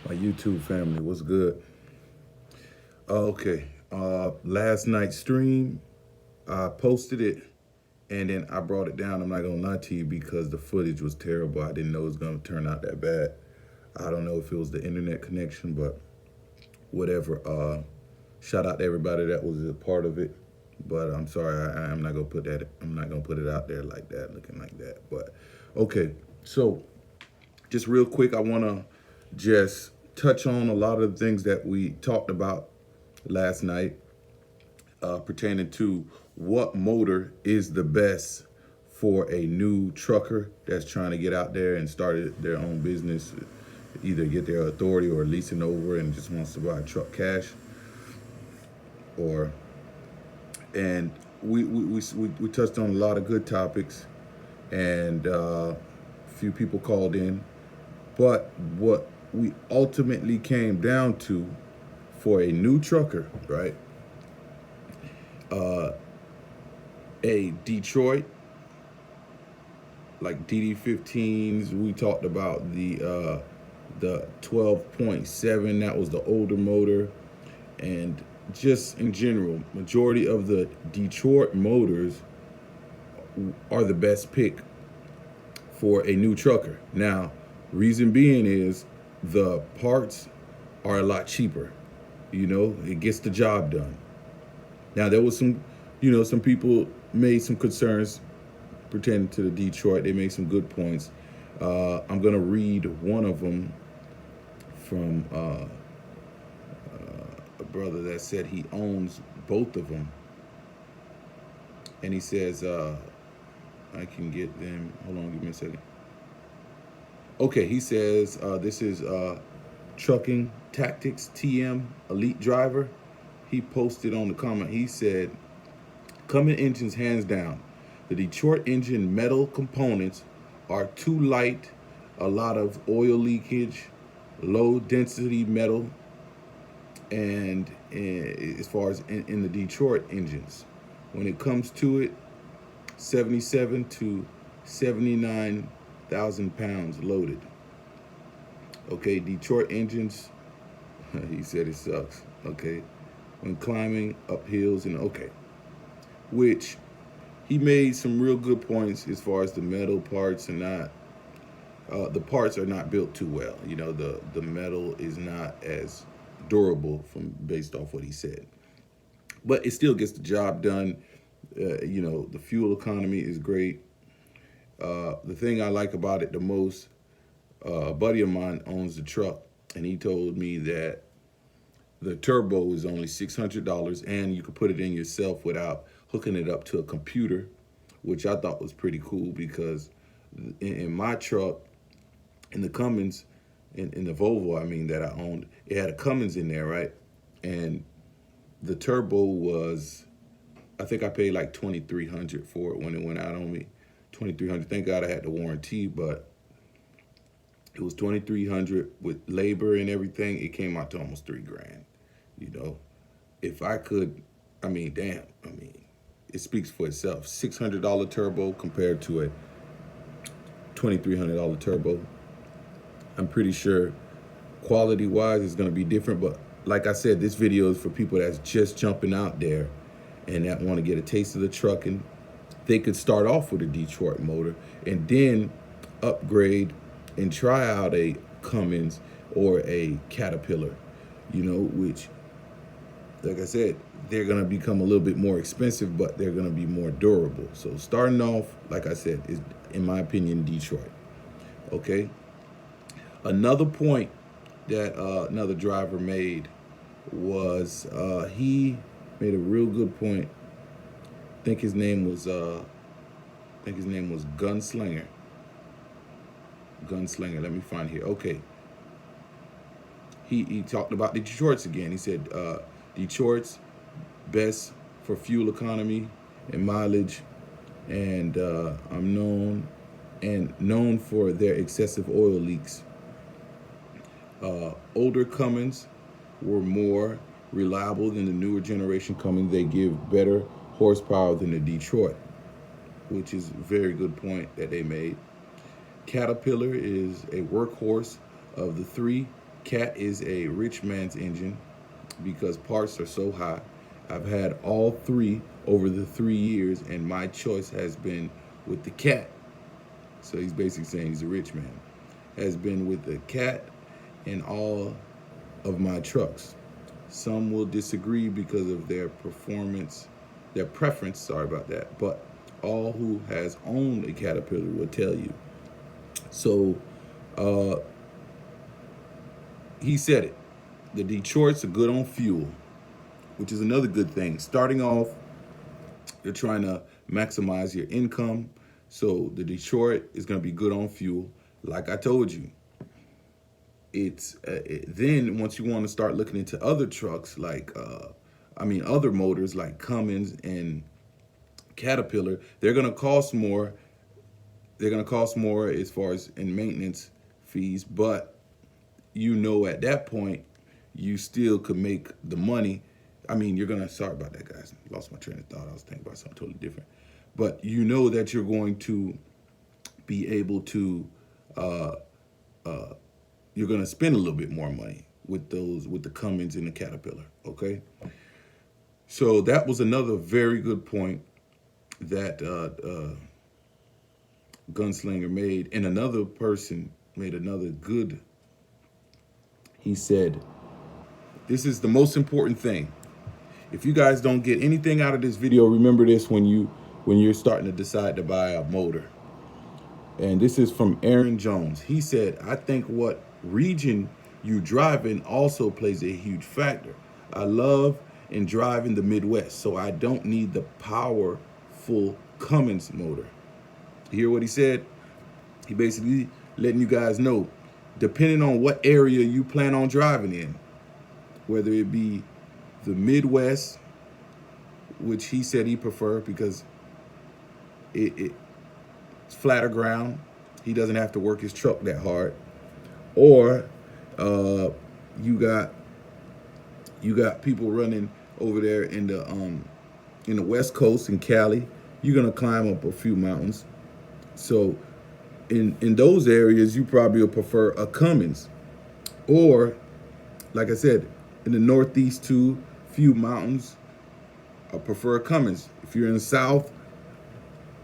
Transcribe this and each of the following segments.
My YouTube family, what's good? Okay, last night's stream, I posted it and then I brought it down. I'm not gonna lie to you because the footage was terrible. I didn't know it was gonna turn out that bad. I don't know if it was the internet connection, but whatever. Shout out to everybody that was a part of it. But I'm sorry, I'm not gonna put that. I'm not gonna put it out there like that, looking like that. But okay, so just real quick, I wanna just touch on a lot of the things that we talked about last night pertaining to what motor is the best for a new trucker that's trying to get out there and start their own business, either get their authority or leasing over and just wants to buy a truck cash, or and we touched on a lot of good topics, and a few people called in, but what we ultimately came down to for a new trucker, right? A Detroit, like DD15s. We talked about the 12.7. That was the older motor, and just in general, majority of the Detroit motors are the best pick for a new trucker. Now, reason being is the parts are a lot cheaper. You know, it gets the job done. Now, there was some people made some concerns pertaining to the Detroit. They made some good points. I'm gonna read one of them from a brother that said he owns both of them, and he says I can get them. Hold on, give me a second. Okay, he says this is Trucking Tactics TM Elite Driver. He posted on the comment. He said, Cummins engines hands down. The Detroit engine metal components are too light, a lot of oil leakage, low density metal, and as far as in the Detroit engines, when it comes to it, 77 to 79,000 pounds loaded. Okay, Detroit engines, he said it sucks. Okay, when climbing up hills and okay, which he made some real good points as far as the metal parts and not the parts are not built too well. You know, the metal is not as durable from based off what he said, but it still gets the job done. You know, the fuel economy is great. The thing I like about it the most, a buddy of mine owns the truck, and he told me that the turbo is only $600, and you can put it in yourself without hooking it up to a computer, which I thought was pretty cool because in my truck, in the Cummins, in the Volvo, I mean, that I owned, it had a Cummins in there, right? And the turbo was, I think I paid like $2,300 for it when it went out on me. $2,300. Thank God I had the warranty, but it was $2,300 with labor and everything. It came out to almost $3,000. You know, if I could, I mean, damn. I mean, it speaks for itself. $600 turbo compared to a $2,300 turbo. I'm pretty sure quality wise it's gonna be different, but like I said, this video is for people that's just jumping out there and that want to get a taste of the trucking. They could start off with a Detroit motor and then upgrade and try out a Cummins or a Caterpillar, you know, which, like I said, they're gonna become a little bit more expensive, but they're gonna be more durable. So starting off, like I said, is, in my opinion, Detroit. Okay. Another point that another driver made was he made a real good point. I think his name was Gunslinger. Gunslinger. Let me find here. Okay. He talked about the Detroits again. He said Detroit's best for fuel economy and mileage, and I'm known for their excessive oil leaks. Older Cummins were more reliable than the newer generation Cummins. They give better horsepower than the Detroit, which is a very good point that they made. Caterpillar is a workhorse of the three. Cat is a rich man's engine because parts are so high. I've had all three over the 3 years, and my choice has been with the Cat. So he's basically saying he's a rich man. Has been with the Cat in all of my trucks. Some will disagree because of their performance, their preference, sorry about that, but all who has owned a Caterpillar will tell you. So he said it. The Detroits are good on fuel, which is another good thing. Starting off, you're trying to maximize your income. So the Detroit is going to be good on fuel. Like I told you, then once you want to start looking into other trucks, like, other motors like Cummins and Caterpillar, they're going to cost more. They're going to cost more as far as in maintenance fees, but at that point, you still could make the money. Sorry about that, guys. Lost my train of thought. I was thinking about something totally different. But that you're going to be able to, you're going to spend a little bit more money with the Cummins and the Caterpillar, okay? So that was another very good point that Gunslinger made. And another person made another good. He said, this is the most important thing. If you guys don't get anything out of this video, remember this when you're starting to decide to buy a motor. And this is from Aaron Jones. He said, I think what region you drive in also plays a huge factor. I love and drive in the Midwest, so I don't need the powerful Cummins motor. You hear what he said? He basically letting you guys know, depending on what area you plan on driving in, whether it be the Midwest, which he said he preferred because it's flatter ground. He doesn't have to work his truck that hard. Or you got people running over there in the West Coast in Cali. You're gonna climb up a few mountains. So in those areas, you probably will prefer a Cummins. Or, like I said, in the Northeast too, few mountains, I prefer a Cummins. If you're in the South,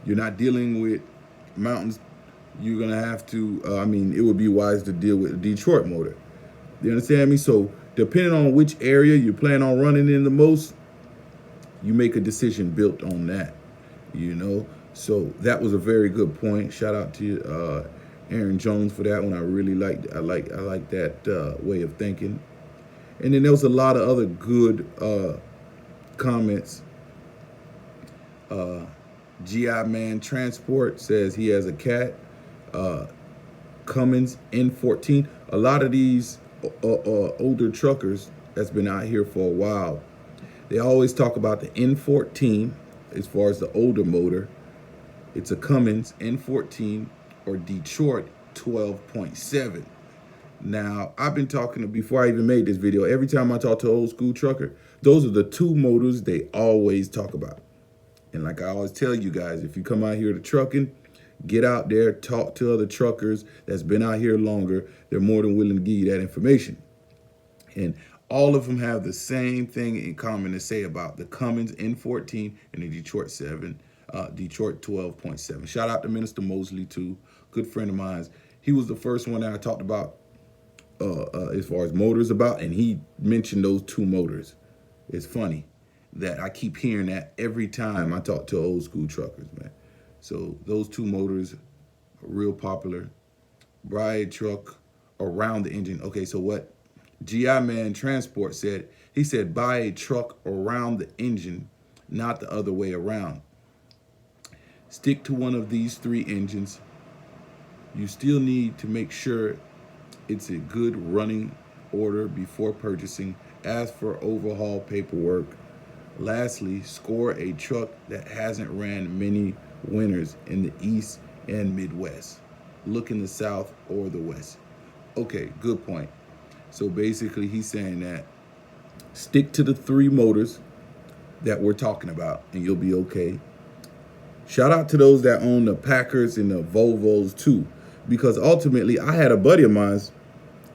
you're not dealing with mountains, you're gonna have to, it would be wise to deal with a Detroit motor. You understand me? So depending on which area you plan on running in the most, you make a decision built on that, So that was a very good point. Shout out to Aaron Jones for that one. I really liked I like that way of thinking. And then there was a lot of other good comments. GI Man Transport says he has a Cat. Cummins N14. A lot of these older truckers that's been out here for a while, they always talk about the N14 as far as the older motor. It's a Cummins N14 or Detroit 12.7. Now, I've been talking before I even made this video, every time I talk to an old school trucker, those are the two motors they always talk about. And like I always tell you guys, if you come out here to trucking, get out there, talk to other truckers that's been out here longer. They're more than willing to give you that information. And all of them have the same thing in common to say about the Cummins N14 and the Detroit 12.7. Shout out to Minister Mosley too, good friend of mine. He was the first one that I talked about as far as motors about, and he mentioned those two motors. It's funny that I keep hearing that every time I talk to old school truckers, man. So those two motors are real popular. Buy a truck around the engine. Okay, so what GI Man Transport said, he said buy a truck around the engine, not the other way around. Stick to one of these three engines. You still need to make sure it's a good running order before purchasing. Ask for overhaul paperwork. Lastly, score a truck that hasn't ran many winters in the East and Midwest. Look in the South or the West. Okay, good point. So basically he's saying that stick to the three motors that we're talking about and you'll be okay. Shout out to those that own the Packers and the Volvos too, because ultimately I had a buddy of mine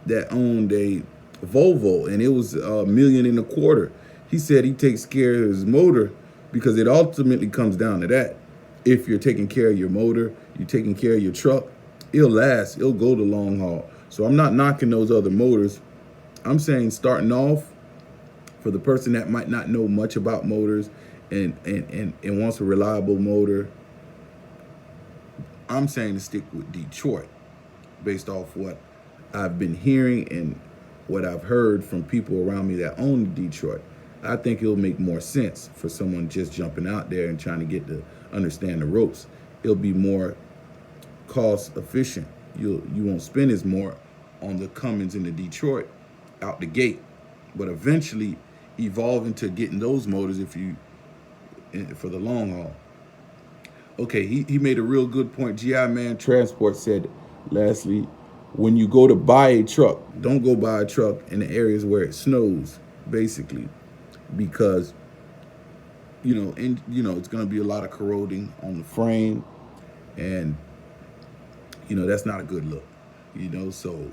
that owned a Volvo, and it was $1.25 million. He said he takes care of his motor because it ultimately comes down to that. If you're taking care of your motor, you're taking care of your truck, it'll last. It'll go the long haul. So I'm not knocking those other motors. I'm saying starting off, for the person that might not know much about motors and wants a reliable motor, I'm saying to stick with Detroit based off what I've been hearing and what I've heard from people around me that own Detroit. I think it'll make more sense for someone just jumping out there and trying to get to understand the ropes. It'll be more cost efficient. You won't spend as more on the Cummins in the Detroit out the gate, but eventually evolve into getting those motors if you for the long haul. Okay, he made a real good point. GI Man Transport said, lastly, when you go to buy a truck, don't go buy a truck in the areas where it snows, basically, because it's going to be a lot of corroding on the frame, and that's not a good look. So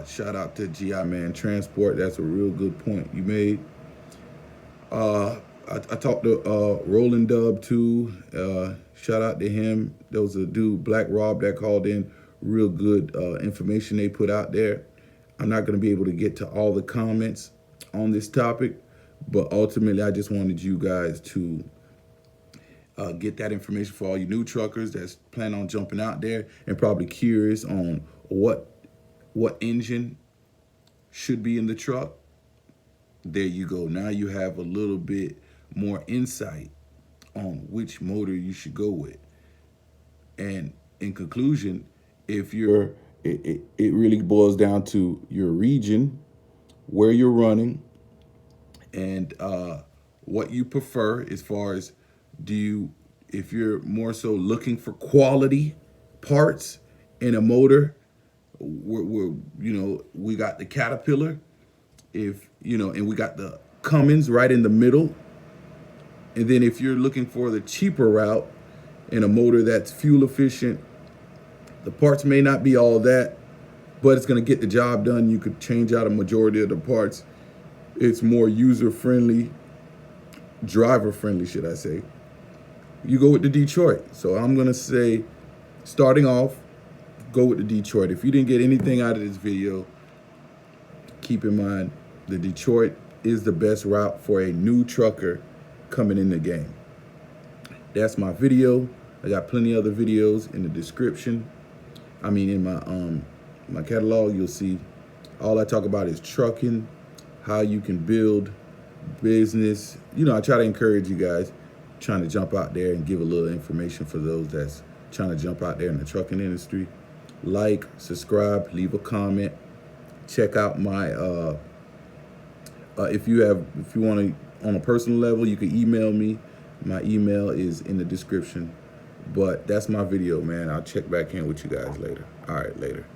shout out to GI Man Transport. That's a real good point you made. I talked to Roland Dub too. Shout out to him. There was a dude, Black Rob, that called in. Real good information they put out there. I'm not going to be able to get to all the comments on this topic, but ultimately I just wanted you guys to get that information for all you new truckers that's planning on jumping out there and probably curious on what engine should be in the truck. There you go. Now you have a little bit more insight on which motor you should go with. And in conclusion, if it really boils down to your region, where you're running, and what you prefer as far as if you're more so looking for quality parts in a motor, we got the Catapillar, and we got the Cummins right in the middle. And then if you're looking for the cheaper route in a motor that's fuel efficient, the parts may not be all that, but it's going to get the job done. You could change out a majority of the parts. It's more user-friendly, driver-friendly, should I say. You go with the Detroit. So I'm going to say, starting off, go with the Detroit. If you didn't get anything out of this video, keep in mind the Detroit is the best route for a new trucker coming in the game. That's my video. I got plenty of other videos in the description. In my catalog, you'll see all I talk about is trucking, how you can build business. I try to encourage you guys trying to jump out there and give a little information for those that's trying to jump out there in the trucking industry. Like, subscribe, leave a comment. Check out my if you want to, on a personal level, you can email me. My email is in the description. But that's my video, man. I'll check back in with you guys later. All right, later.